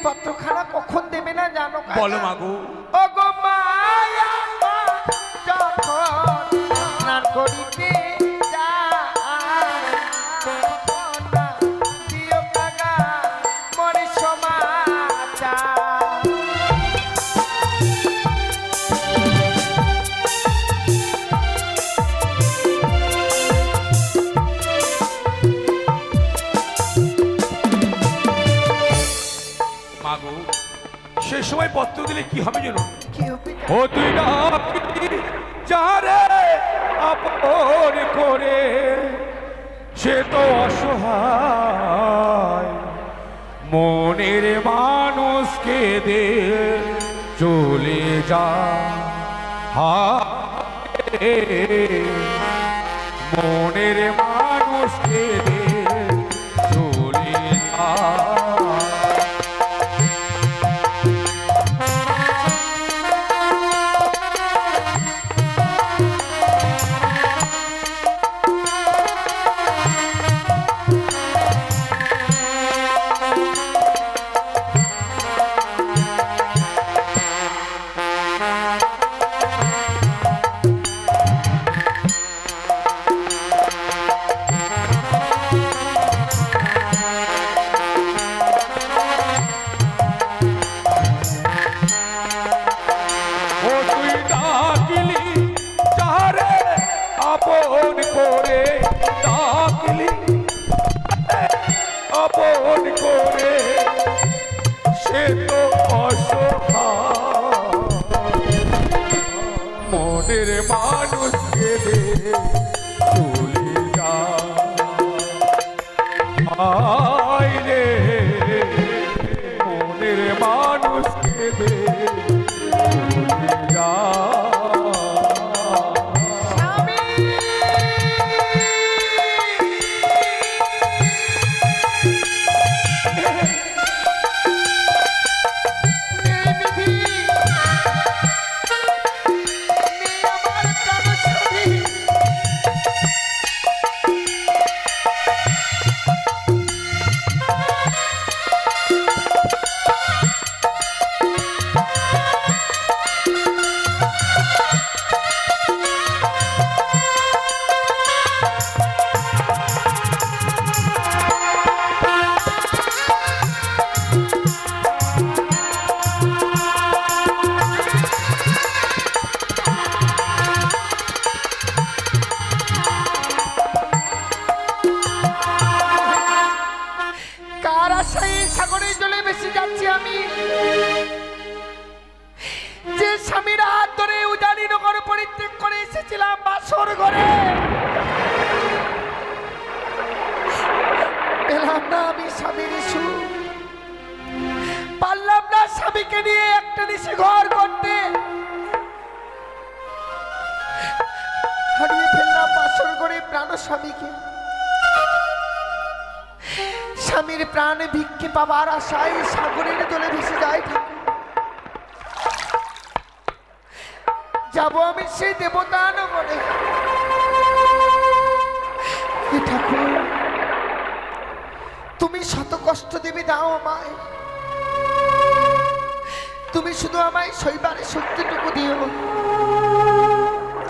পত্রখানা কখন দেবে না জানো? বলো মাগো। ও গো মায়া যখন স্নান করিতে সে সময় পত্র দিলে কি হবে জানো? ও তুই যারে আপন করে সে তো অসহায় মনের মানুষকে দে চলে যা মনের মানুষকে দে চলে যা। মনের মানুষকে দে চলে যা রে মনের মানুষকে দে চলে যা। সাগরের জলে ভেসে যাচ্ছি আমি, যে স্বামীর হাত ধরে উজানি নগর পরিত্যাগ করে এসেছিলাম বাসর ঘরে, পেলাম না আমি স্বামীর সুখ, পারলাম না স্বামীকে নিয়ে একটা নিশে ঘর করতে, হারিয়ে ফেললাম বাসর ঘরে প্রাণ স্বামীকে। স্বামীর প্রাণে ভিক্ষে পাবার আশায় সাগরের জলে ভেসে যায় ঠাকুর। যাব আমি সেই দেবতা নগরে। ঠাকুর তুমি শত কষ্ট দেবে দাও আমায়, তুমি শুধু আমায় সইবারে শক্তিটুকু দিও,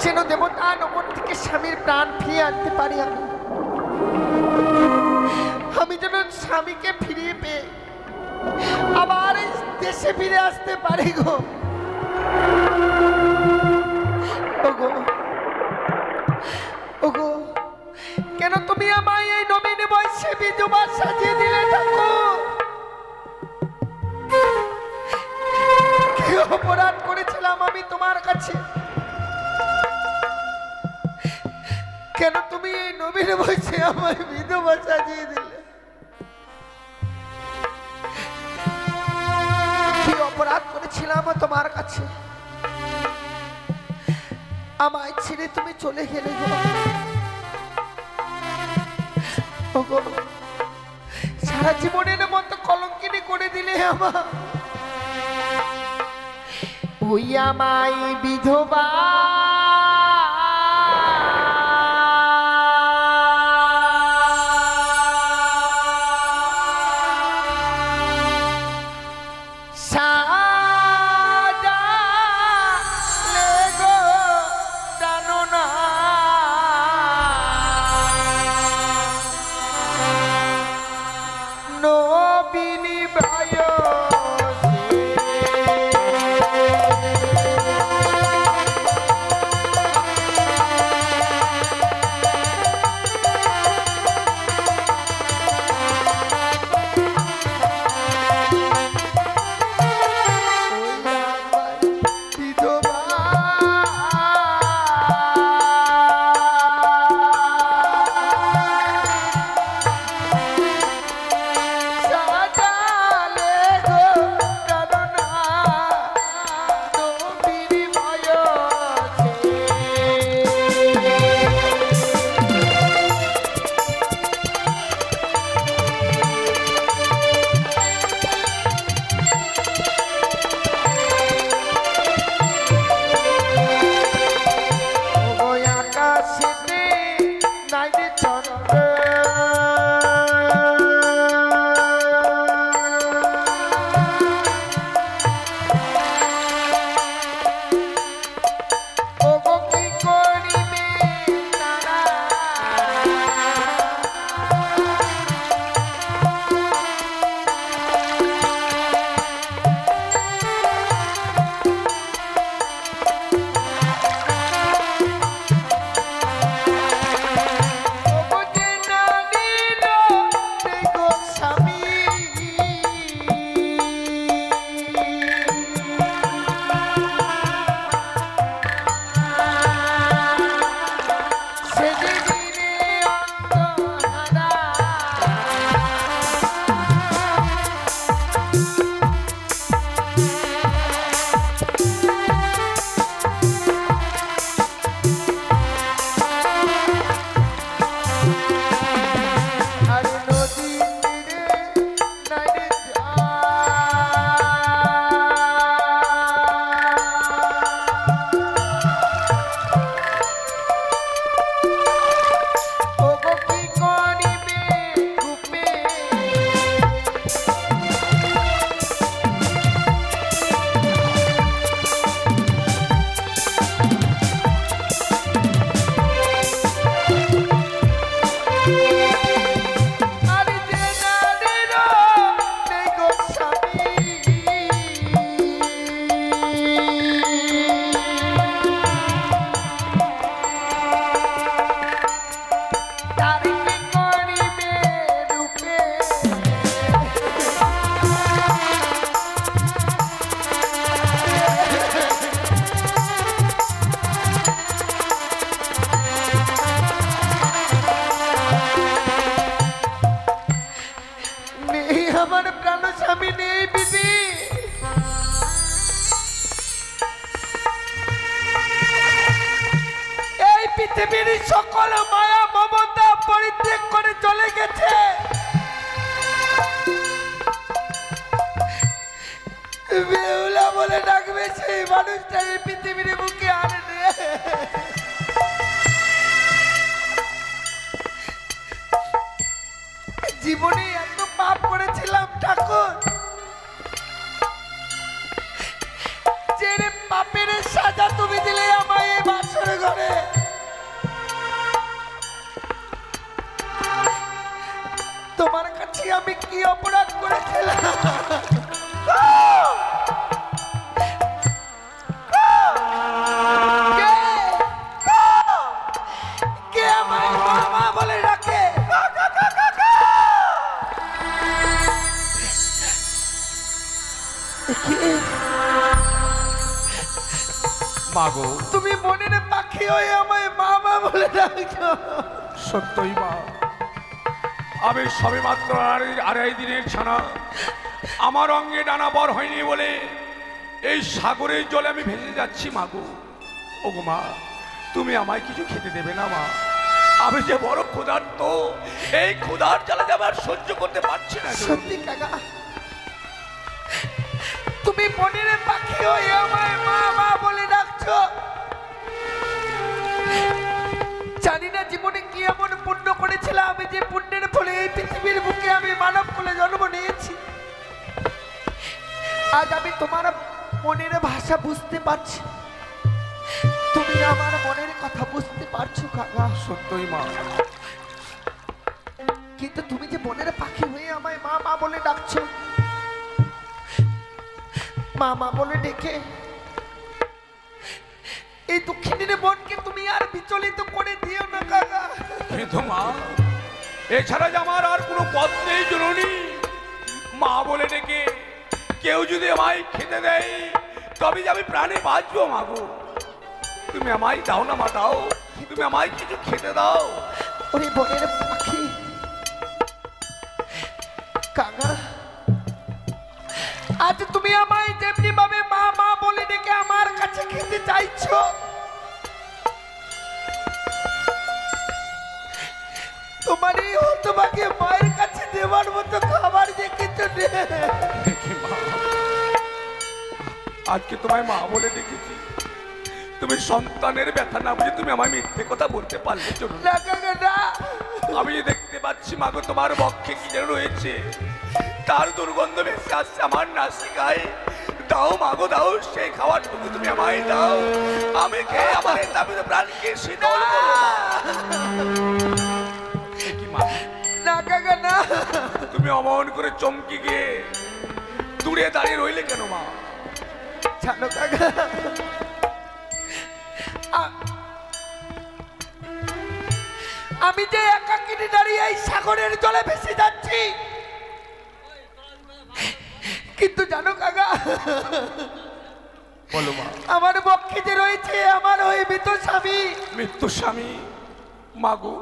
যেন দেবতা নগর থেকে স্বামীর প্রাণ ফিরিয়ে আনতে পারি আমি। আমি যেন স্বামীকে ফিরিয়ে পেয়ে আবার দেশে ফিরে আসতে পারি গো। ওগো ওগো, কেন তুমি আমায় এই নবীন বয়সে বিধবা সাজিয়ে দিলে ঠাকুর? কি অপরাধ করেছিলাম আমি তোমার কাছে? কেন তুমি এই নবীন বয়সে আমায় বিধবা সাজিয়ে দিলে? কি অপরাধ করেছিলাম তোমার কাছে? আমায় ছেড়ে তুমি চলে গেলে গো। ওগো, সারা জীবনের মতো কলঙ্কিনী করে দিলে আমার। ওই আমায় বিধবা পৃথিবীর সকল মায়া মমতা পরিত্যাগ করে চলে গেছে। বেহুলা বলে ডাকবে সেই মানুষটা এই পৃথিবীর বুকে আর নেই। জীবনে এত পাপ করেছিলাম ঠাকুর, যে পাপের সাজা তুমি দিলে আমায় এই বাসর ঘরে। তোমার কাছে আমি কি অপরাধ করেছিলাম? কে আমায় মা বলে ডাকে? মাগো, তুমি মনের পাখি হয়ে আমায় মা বলে ডাকছো? সত্যই মা, আমি সবে মাত্র আড়াই দিনের ছানা। আমার অঙ্গে ডানা বর হয়নি বলে এই সাগরের জলে আমি ভেসে যাচ্ছি। মাগো, ওগো মা, তুমি আমায় কিছু খেতে দেবে না মা? আমি যে বড় ক্ষুধার্ত, এই ক্ষুধার জ্বালাতে আবার সহ্য করতে পারছি না। সত্যি কাকা, তুমি মনের পাখি হয়ে আমায় মা বলে ডাকছো। জানি না জীবনে কি এমন পুণ্য করেছিলাম আমি যে পুণ্যের ফলে এই পৃথিবীর বুকে আমি মানব কুলে জন্ম নিয়েছি। আজ আমি তোমার মনের ভাষা বুঝতে পারছি, তুমি আমার মনের কথা বুঝতে পারছো কাকা। সত্যই মা, কিন্তু তুমি যে মনের পাখি হয়ে আমায় মা বলে ডাকছো, মামা বলে ডেকে এই দুঃখিনীর বোনকে তুমি আর বিচলিত করে দিও না কাকা। কিন্তু মা, এছাড়া যে আমার আর কোনো পথ নেই জননী। মা বলে ডেকে কেউ যদি আমায় খেতে দেয় তবে যে আমি প্রাণে বাঁচবো। মাগো, তুমি আমায় দাও না মা, দাও, তুমি আমায় কিছু খেতে দাও। ওরে বনের পাখি কাকা, আজ তুমি আমায় যেমনি ভাবে মা মা বলে ডেকে আমার কাছে খেতে চাইছো, তোমার এই হতভাগে মায়ের কাছে দেওয়ার মতো খাবার যে কিছু নেই। দেখি মা, আজকে তোমায় মা বলে ডেকেছি, তুমি সন্তানের ব্যথা না বুঝে তুমি আমায় মিথ্যে কথা বলতে পারলে চলো না কাকা না, আমি যে দেখতে পাচ্ছি মাগো তোমার বক্ষে কি যেন রয়েছে, তার দুর্গন্ধ ভেসে আসছে আমার নাসিকায়। দাও মাগো দাও, সেই খাবারটুকু তুমি আমায় দাও, আমি খেয়ে আমার দাবিতে প্রাণকে শীতল করো। কি মা, না কাকা না, তুমি অমন করে চমকে গিয়ে দূরে দাঁড়িয়ে রইলে কেন মা? জানো কাকা, আমি যে একাকিনী দাঁড়িয়ে এই সাগরের জলে ভেসে যাচ্ছি, কিন্তু জানো কাকা, বলো মা, আমার পক্ষে যে রয়েছে আমার ওই মৃত স্বামী। মৃত্যু স্বামী? মাগো,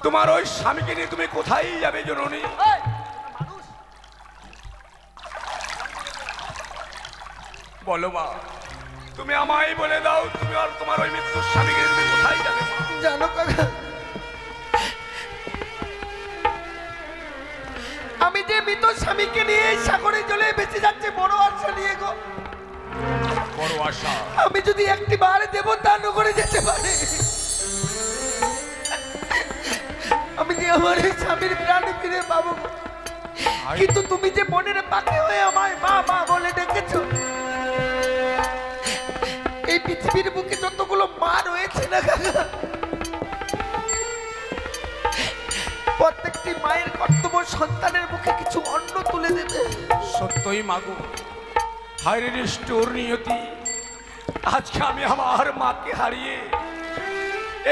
তোমার ওই স্বামীকে নিয়ে তুমি কোথায় যাবে জননী? বলো মা, তুমি আমায় বলে দাও, তুমি আর তোমার ওই মৃত্যু স্বামীকে নিয়ে তুমি কোথায় যাবে মা? জানো কাকা, আমি যে মৃত স্বামীকে নিয়ে এই সাগরের জলে ভেসে যাচ্ছি বড় আশা নিয়ে গো। বড় আশা? আমি যদি একটি বার দেবতা নগরে যেতে পারি, আমি যে আমার এই স্বামীর প্রাণ ফিরে পাবো। কিন্তু তুমি যে বনের পাখি হয়ে আমায় মা মা বলে ডেকেছো, এই পৃথিবীর বুকে যতগুলো মা রয়েছে না কাকা, প্রত্যেকটি মায়ের কর্তব্য সন্তানের মুখে কিছু অন্ন তুলে দেবে। সত্যই মাগো, হায়রে নিষ্ঠুর নিয়তি, আজকে আমি আমার মাকে হারিয়ে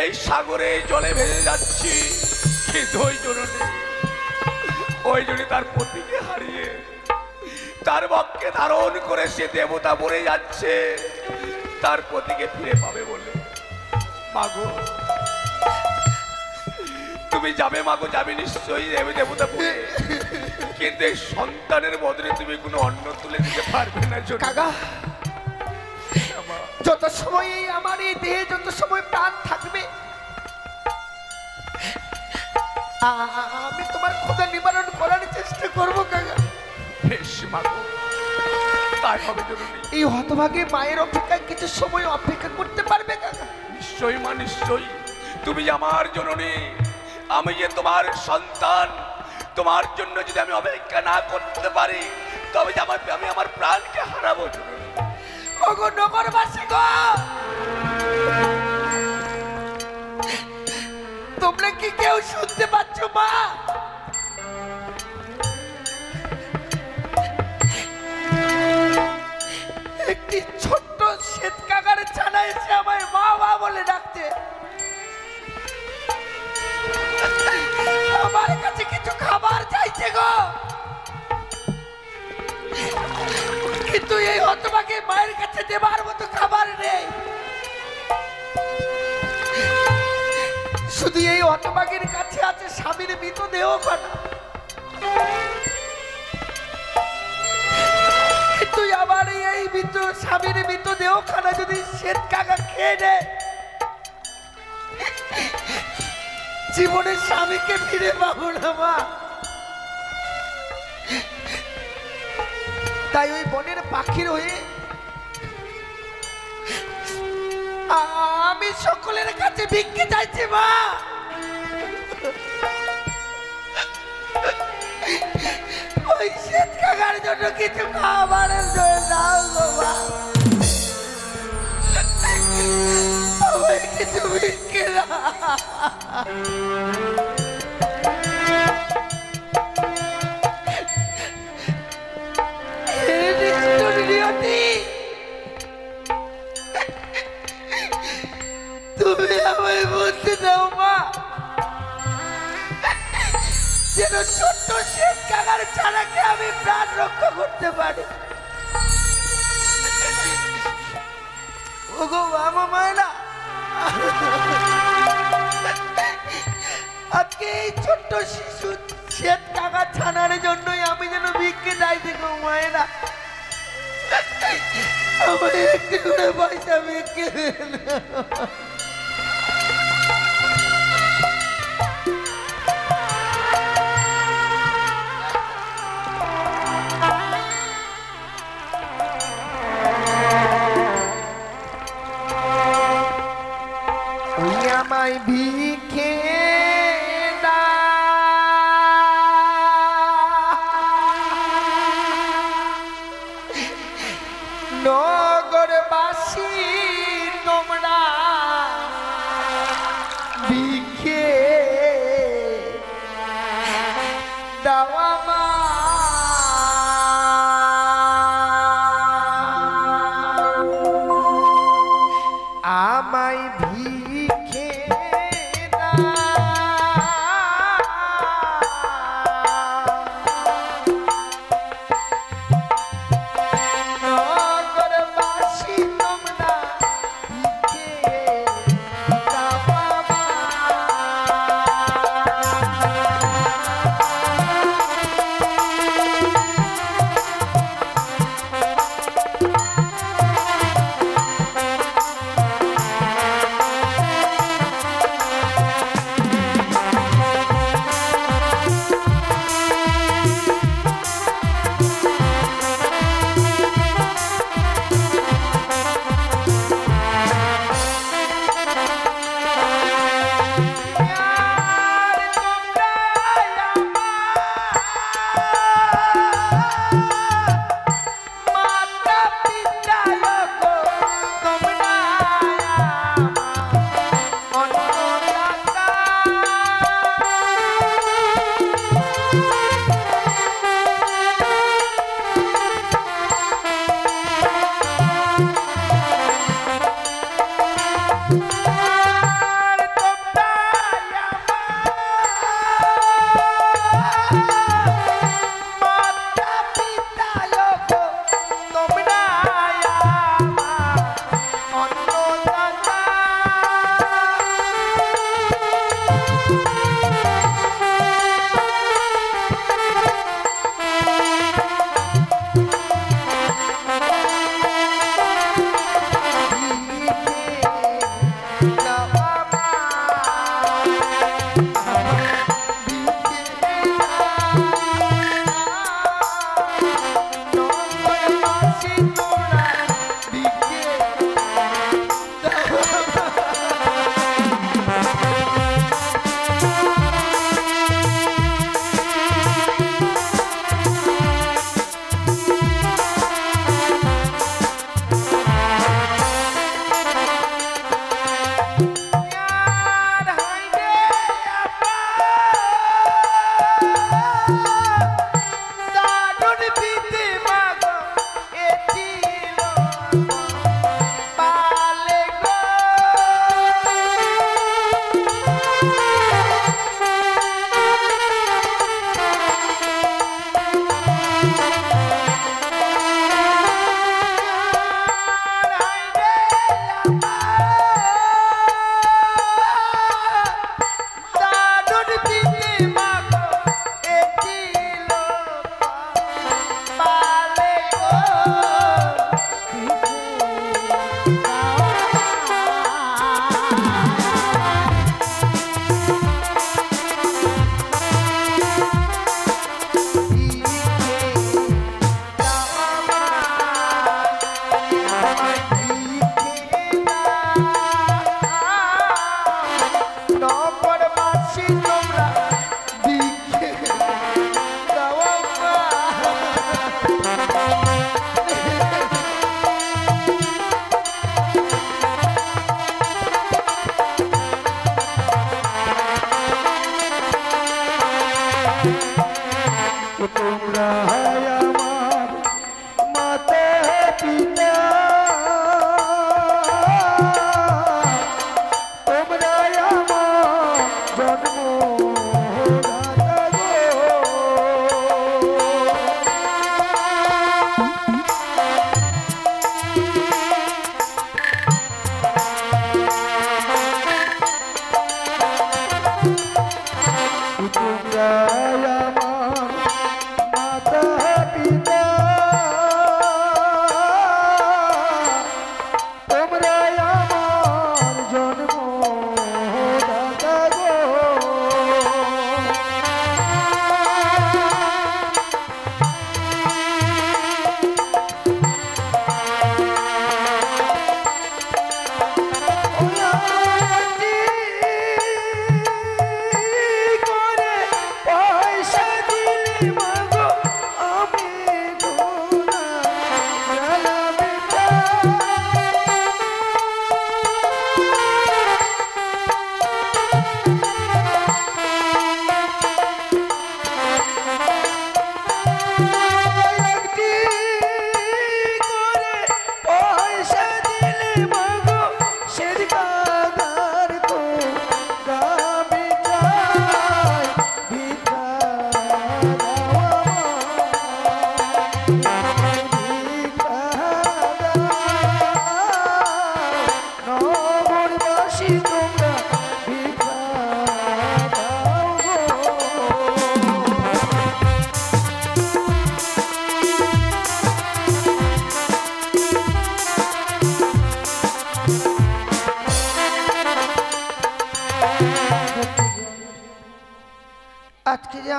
এই সাগরে জলে ভেসে যাচ্ছি। কিন্তু ওই জন্য তার পতিকে হারিয়ে তার বক্ষে ধারণ করে সে দেবতা বলে যাচ্ছে তার পতিকে ফিরে পাবে বলে। মাগো, তুমি যাবে মাগো, যাবে নিশ্চয়ই যাবে দেবতা বলে, কিন্তু এই সন্তানের বদলে তুমি কোনো অন্ন তুলে দিতে পারবে না কাকা। যত সময় আমার এই দেহে যত সময় প্রাণ থাকবে, আমি তোমার ক্ষুধা নিবারণ করার চেষ্টা করবো কাকা। বেশ মাগো, তাই হবে জরুরি। এই হতভাগে মায়ের অপেক্ষায় কিছু সময় অপেক্ষা করতে পারবে কাকা? নিশ্চয়ই মা, নিশ্চয়ই। তুমি যে আমার জননী, আমি যে তোমার সন্তান, তোমার জন্য যদি আমি অপেক্ষা না করতে পারি তবে যে আমি আমার প্রাণকে হারাবো জননী। ওগো নগরবাসী গো, তোমরা কি কেউ শুনতে পাচ্ছ মা? একটি ছোট্ট শ্বেত কাকার ছানা এসে আমায় মা মা বলে ডাকছে। আমার কাছে কিছু খাবার চাইছে গো, কিন্তু এই হতভাগে মায়ের কাছে দেবার মতো খাবার নেই। শুধু এই হতভাগের কাছে আছে স্বামীর মৃতদেহ খানা, কিন্তু আমার এই স্বামীর মৃতদেহ খানা যদি শ্বেত কাকা খেয়ে নেয়, জীবনের স্বামীকে ফিরে পাবো না মা। তাই ওই বনের পাখির হয়ে আমি সকলের কাছে ভিক্ষে চাইছি মা। ওই শ্বেত কাকার জন্য কিছু খাবারের জন্য দাও গো মা, আমায় কিছু ভিক্ষে দাও। করতে পারি। ওগো আমার মায়েরা, আজকে এই ছোট্ট শিশু শ্বেত কাকা ছানার জন্যই আমি যেন ভিক্ষে চাইছি গো মায়েরা। আমার একটু করে পয়সা ভিক্ষে দেন। আমায় ভিক্ষে নগরবাসী তোমরা ভিক্ষে দাও আমায় ভিক্ষে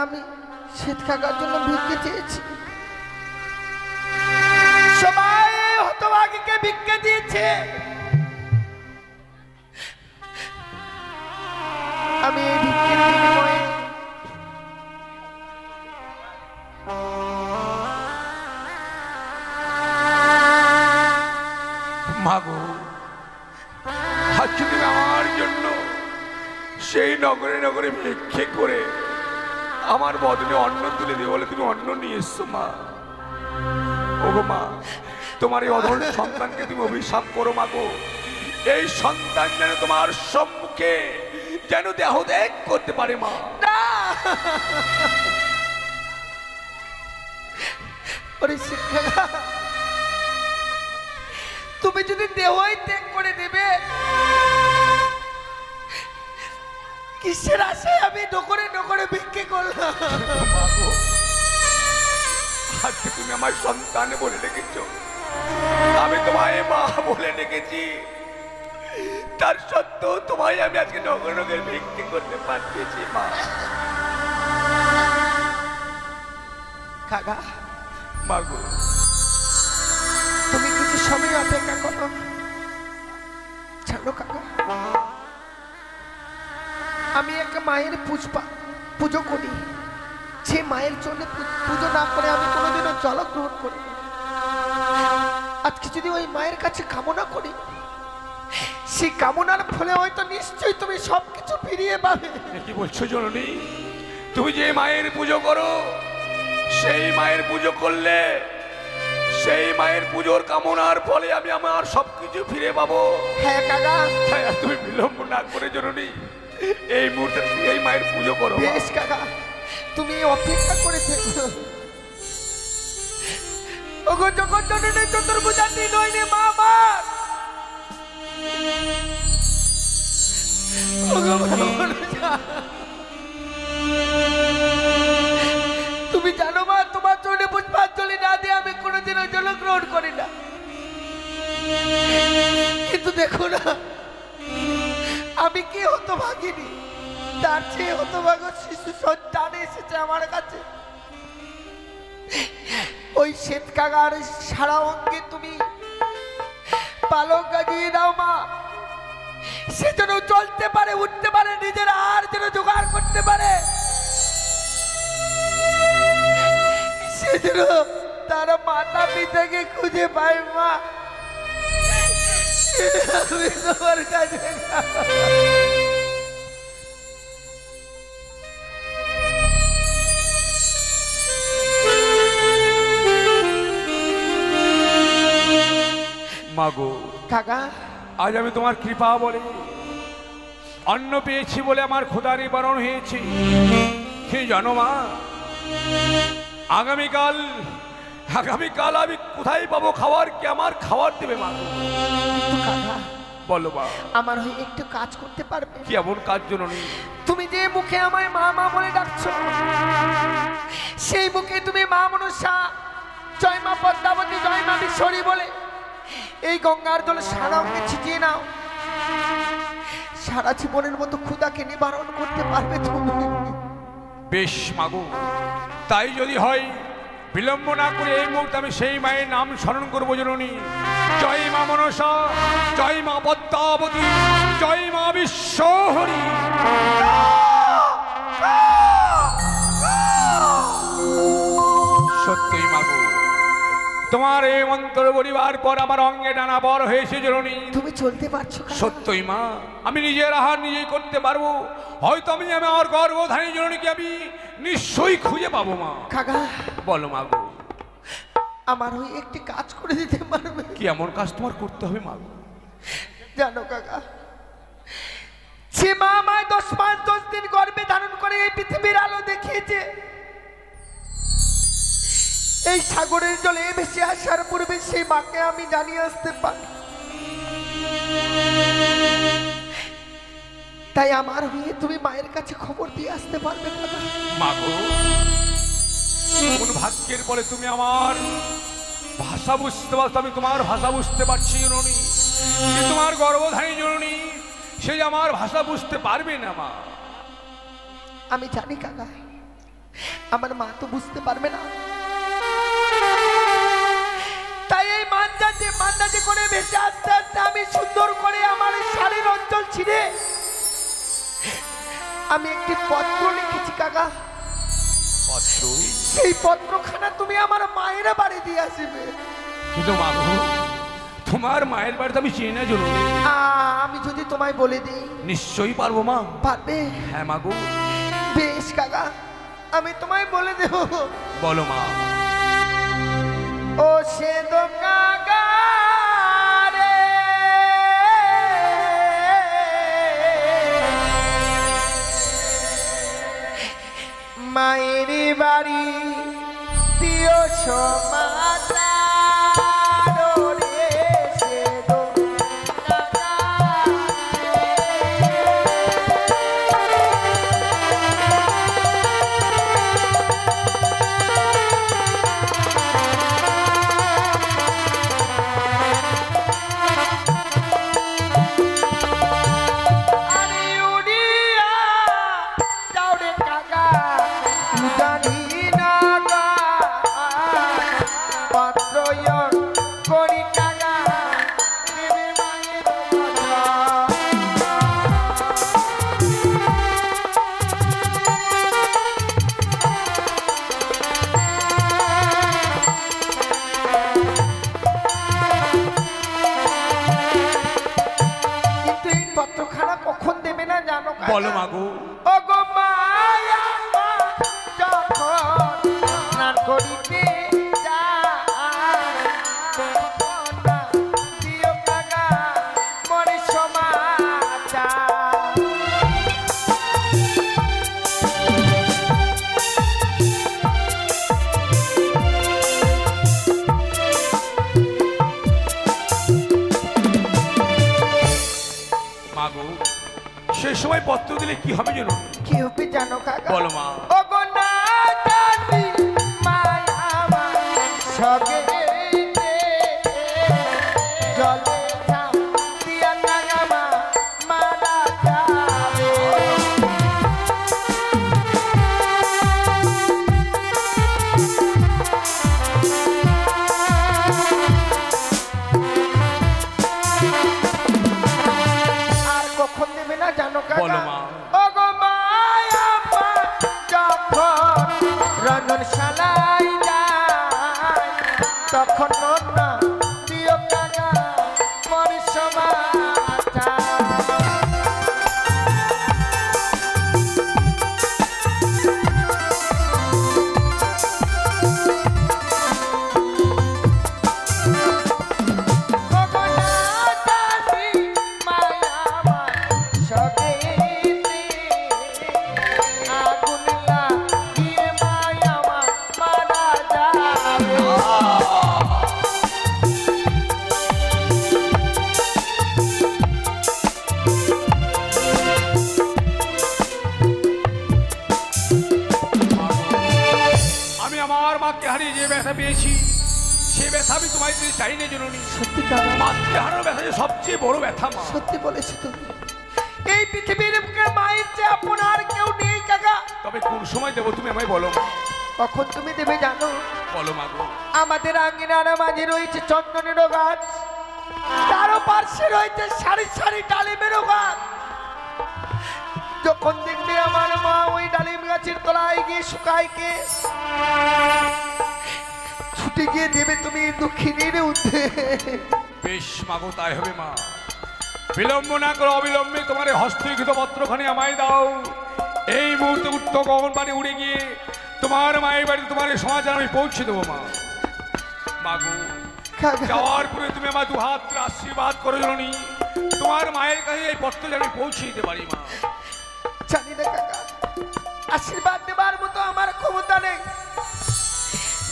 আমি শ্বেত কাকার জন্য ভিক্ষে চেয়েছি, সবাই হতভাগীকে ভিক্ষে দিয়েছে, আমি এই ভিক্ষের বিনিময়ে মাগো, আজকে তুমি আমার জন্য সেই নগরে নগরে ভিক্ষে করে আমার বদলে অন্ন তুলে দিয়ে বলে তুমি অন্ন নিয়ে এসছো মা। ওগো মা, তোমার এই অধর সন্তানকে তুমি অভিশাপ করো মাগো, এই সন্তান যেন তোমার সম্মুখে যেন দেহ ত্যাগ করতে পারে মা। না, ওরে শিক্ষা, তুমি যদি দেহই ত্যাগ করে দেবে, কিসের আশায় আমি নগরে নগরে ভিক্ষে করলাম? আজকে তুমি আমার সন্তান বলে ডেকেছো, আমি তোমায় মা বলে ডেকেছি, তার সত্ত্বেও তোমায় আমি আজকে নগর নগর ভিক্ষে করতে পাঠিয়েছি মা। কাকা, মাগো, তুমি কিছু সময় অপেক্ষা করো। জানো কাকা, আমি একটা মায়ের পুজো করি, যে মায়ের জন্য পুজো না করে আমি কোনোদিনও জল গ্রহণ করি। আজকে যদি ওই মায়ের কাছে কামনা করি, সেই কামনার ফলে হয়তো নিশ্চয়ই তুমি সবকিছু ফিরিয়ে পাবে। কি বলছো জননী? তুমি যে মায়ের পুজো করো, সেই মায়ের পুজো করলে সেই মায়ের পুজোর কামনার ফলে আমি আমার সবকিছু ফিরে পাবো। হ্যাঁ কাকা, তুমি বিলম্ব না করে জননী এই মুহূর্তে এই মায়ের পুজো করো। বেশ কাকা, তুমি অপেক্ষা করে থেকো। ওগো জগৎ জননী চতুর্ভুজান্তি নয়নে মা আমার, ওগো মনসা, তুমি জানো মা, তোমার চরণে পুষ্পাঞ্জলি না দিয়ে আমি কোনোদিনও জল গ্রহণ করি না, কিন্তু দেখো না আমি কি হতভাগিনী, তার চেয়ে হতভাগ্য শিশু সন্তান এসেছে আমার কাছে। ওই শ্বেত কাকার সারা অঙ্গে তুমি পালক গাজিয়ে দাও মা, সে যেন চলতে পারে, উঠতে পারে, নিজের আর যেন জোগাড় করতে পারে, সে যেন তার মাতা পিতাকে খুঁজে পায় মা। আমি তোমার কাছে মাগো কাকা, আজ আমি তোমার কৃপা বলে অন্ন পেয়েছি বলে আমার ক্ষুধা নিবারণ হয়েছে। কি জানো মা, আগামীকাল আমি কোথায় পাবো খাবার? কি আমার খাবার দেবে মা? কাকা বলো মা, আমার হয়ে একটু কাজ করতে পারবে? কি এমন কাজ জননী? তুমি যে মুখে আমায় মা মা বলে ডাকছো, সেই মুখে তুমি মা মনসা, জয় মা পদ্মাবতী, জয় মা বিশ্বরী বলে এই গঙ্গার জলে সারা অঙ্গে ছিটিয়ে নাও। সারা জীবনের মতো ক্ষুধাকে নিবারণ করতে পারবে তুমি। বেশ মাগো, তাই যদি হয় বিলম্ব না করে এই মুহূর্তে আমি সেই মায়ের নাম স্মরণ করবো জননী। জয় মা মনসা, জয় মা পদ্মাবতী, জয় মা বিশ্বহরি। সত্যই মাগো, তোমার এই মন্ত্র বলিবার পর আমার অঙ্গে ডানা বর হয়েছে জননী। তুমি চলতে পারছো? সত্যই মা, আমি নিজের আহার নিজেই করতে পারবো। হয়তো আমি আমার গর্ভধারী জননীকে আমি নিশ্চয়ই খুঁজে পাবো মা। কাকা, বলো মাগো, আমার হয়ে একটি কাজ করে দিতে পারবে? কি এমন কাজ তোমার করতে হবে মাগো? জানো কাকা, যে মা আমায় 10 মাস 10 দিন গর্ভে ধারণ করে এই পৃথিবীর আলো দেখিয়েছে, এই সাগরের জলে ভেসে আসার পূর্বে সেই মাকে আমি জানিয়ে আসতে পারি। তাই আমার হয়ে তুমি মায়ের কাছে খবর দিয়ে আসতে পারবে কাকা? মাগো, কোন ভাগ্যের বলে তুমি আমার ভাষা বুঝতে পারছো? আমি তোমার ভাষা বুঝতে পারছি জননী, কিন্তু তোমার গর্ভধারী জননী সে আমার ভাষা বুঝতে পারবে না মা। আমি জানি কাকা, আমার মা তো বুঝতে পারবে না। তাই এই মান্দাজে করে ভেসে আস্তে আস্তে আমি সুন্দর করে আমার শাড়ির অঞ্চল ছিঁড়ে আমি একটি পত্র লিখেছি কাকা। পত্র? সেই পত্রখানা তুমি আমার মায়ের বাড়ি দিয়ে আসবে। কিন্তু মাগো, তোমার মায়ের বাড়িতে আমি চিনি না জন্য। আমি যদি তোমায় বলে দিই? নিশ্চয়ই পারবো মা। পারবে? হ্যাঁ মাগো। বেশ কাকা, আমি তোমায় বলে দেব। বলো মা। ও সে দো কাকা রে, মায়ের বাড়ি দিও সমাচার রে, সে দো কাকা আরে উড়িয়া যাও রে কাকা, জানি না গা পাত্র করি কাকা দেবে মায়ের কথা। কিন্তু এই পত্রখানা কখন দেবে না জানো কাকা? বলো মাগো। ও গো মায়া মা, যখন স্নান করিতে যায়, তখন না দিও কাকা মরে সমাচার। মাগো, সে সময় পত্র দিলে কি হবে জানো? কি হবে জানো কাকা? বলো মা। ও গো না জানি মায়া মা, সগে জলে ঝাঁপ দিয়া কাকা মা মারা যাবে। আর কখন দেবে না জানো কাকা? বলো মা। ও গো মায়া মা, যখন রন্ধনশালায় যায়, তখন না দিও কাকা মর সমাচার। ও গো না জানি মায়া মা, সগেতে আগুন লাগিয়ে মায়া মা মারা যাবে। আমি আমার মাকে হারিয়ে যে ব্যথা পেয়েছি, সে ব্যথা আমি তোমায় দিতে চাই না জননী। সত্যি কাকা, মাকে হারানোর ব্যথা যে সবচেয়ে বড় ব্যথা মা। সত্যি বলেছো তুমি। এই পৃথিবীর বুকে মায়ের চেয়ে আপন আর কেউ নেই কাকা। তবে কোন সময় দেবো তুমি আমায় বলো মা। কখন তুমি দেবে জানো? বলো মাগো। আমাদের আঙ্গিনার মাঝে রয়েছে চন্দনের গাছ, তারও পার্শ্বে রয়েছে সারি সারি ডালিমেরও গাছ। যখন দেখবে আমার মা ওই ডালিম গাছের তলায় গিয়ে শুকায় কে, ছুটে গিয়ে দেবে তুমি দক্ষিণের উঠে। বেশ মাগো, তাই হবে মা। বিলম্ব না করো, অবিলম্বে তোমার এই হস্তলিখিত পত্রখানি আমায় দাও। এই মুহূর্তে উত্তর গগন বাড়ি উড়ে গিয়ে তোমার মায়ের বাড়িতে তোমার এই সমাচার আমি পৌঁছে দেবো মা। মাগো, যাওয়ার পরে তুমি আমার দু হাত আশীর্বাদ করো জননী। তোমার মায়ের কাছে এই পত্র যেন আমি পৌঁছে দিতে পারি মা। জানি না কাকা, আশীর্বাদ দেবার মতো আমার ক্ষমতা নেই,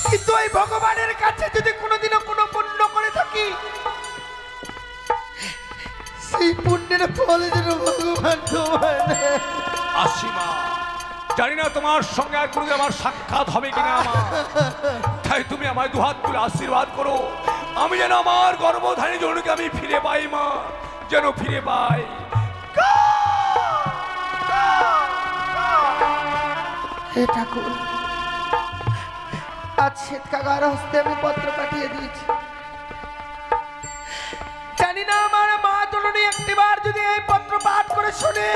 কিন্তু ওই ভগবানের কাছে যদি কোনোদিনও কোনো পুণ্য করে থাকি, সেই পুণ্যের ফল যেন ভগবান তোমায় দেয়। আসি মা, জানি না তোমার সঙ্গে আর কোনোদিন আমার সাক্ষাৎ হবে কিনা মা। তাই তুমি আমায় দুহাত তুলে আশীর্বাদ করো, আমি যেন আমার গর্ভধারী জনকে আমি ফিরে পাই মা, যেন ফিরে পাই। হে ঠাকুর, আজ শ্বেত কাকার হস্তে আমি পত্র পাঠিয়ে দিয়েছি। জানি না আমার মা জননী একটিবার যদি এই পত্র পাঠ করে শুনে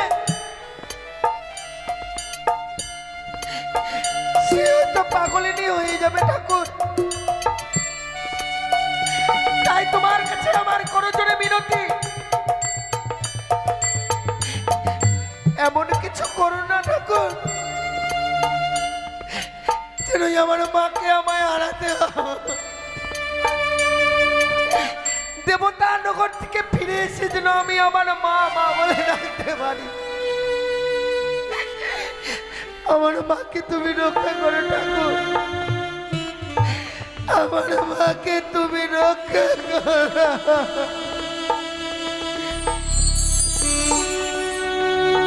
সে হয়তো পাগলিনী হয়ে যাবে ঠাকুর। তাই তোমার কাছে আমার করজোড়ে মিনতি, এমন কিছু করো না ঠাকুর যেন আমার মাকে আমায় হারাতে হবে। দেবতার নগর থেকে ফিরে এসে যেন আমি আমার মা মা বলে ডাকতে পারি। আমার মাকে তুমি রক্ষা করো ঠাকুর, আমার মাকে তুমি রক্ষা করো।